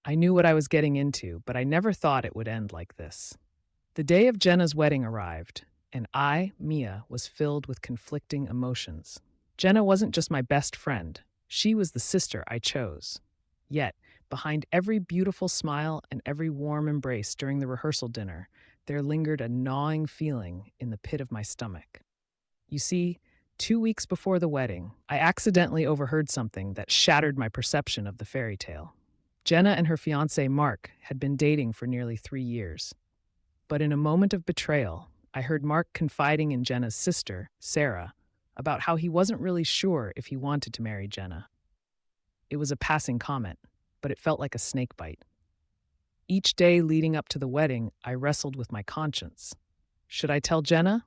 I knew what I was getting into, but I never thought it would end like this. The day of Jenna's wedding arrived, and I, Mia, was filled with conflicting emotions. Jenna wasn't just my best friend, she was the sister I chose. Yet, behind every beautiful smile and every warm embrace during the rehearsal dinner, there lingered a gnawing feeling in the pit of my stomach. You see, 2 weeks before the wedding, I accidentally overheard something that shattered my perception of the fairy tale. Jenna and her fiance Mark had been dating for nearly 3 years. But in a moment of betrayal, I heard Mark confiding in Jenna's sister, Sarah, about how he wasn't really sure if he wanted to marry Jenna. It was a passing comment, but it felt like a snake bite. Each day leading up to the wedding, I wrestled with my conscience. Should I tell Jenna?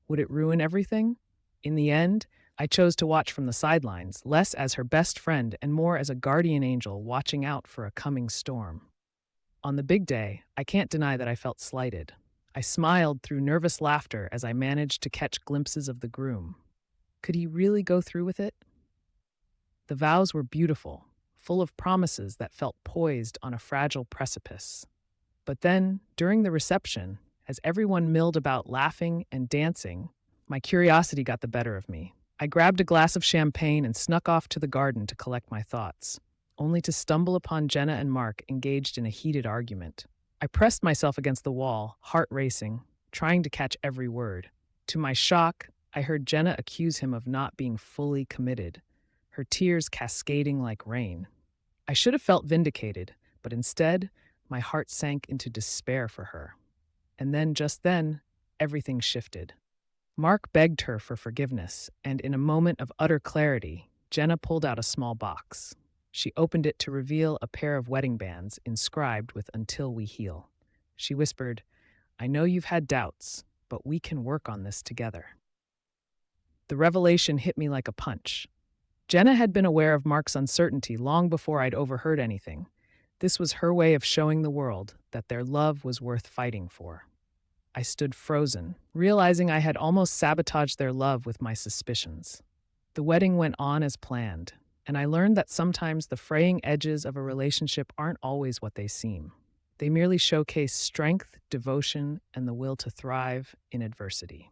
Would it ruin everything? In the end, I chose to watch from the sidelines, less as her best friend and more as a guardian angel watching out for a coming storm. On the big day, I can't deny that I felt slighted. I smiled through nervous laughter as I managed to catch glimpses of the groom. Could he really go through with it? The vows were beautiful, full of promises that felt poised on a fragile precipice. But then, during the reception, as everyone milled about laughing and dancing, my curiosity got the better of me. I grabbed a glass of champagne and snuck off to the garden to collect my thoughts, only to stumble upon Jenna and Mark engaged in a heated argument. I pressed myself against the wall, heart racing, trying to catch every word. To my shock, I heard Jenna accuse him of not being fully committed, her tears cascading like rain. I should have felt vindicated, but instead, my heart sank into despair for her. And then, just then, everything shifted. Mark begged her for forgiveness, and in a moment of utter clarity, Jenna pulled out a small box. She opened it to reveal a pair of wedding bands inscribed with "Until we heal." She whispered, "I know you've had doubts, but we can work on this together." The revelation hit me like a punch. Jenna had been aware of Mark's uncertainty long before I'd overheard anything. This was her way of showing the world that their love was worth fighting for. I stood frozen, realizing I had almost sabotaged their love with my suspicions. The wedding went on as planned, and I learned that sometimes the fraying edges of a relationship aren't always what they seem. They merely showcase strength, devotion, and the will to thrive in adversity.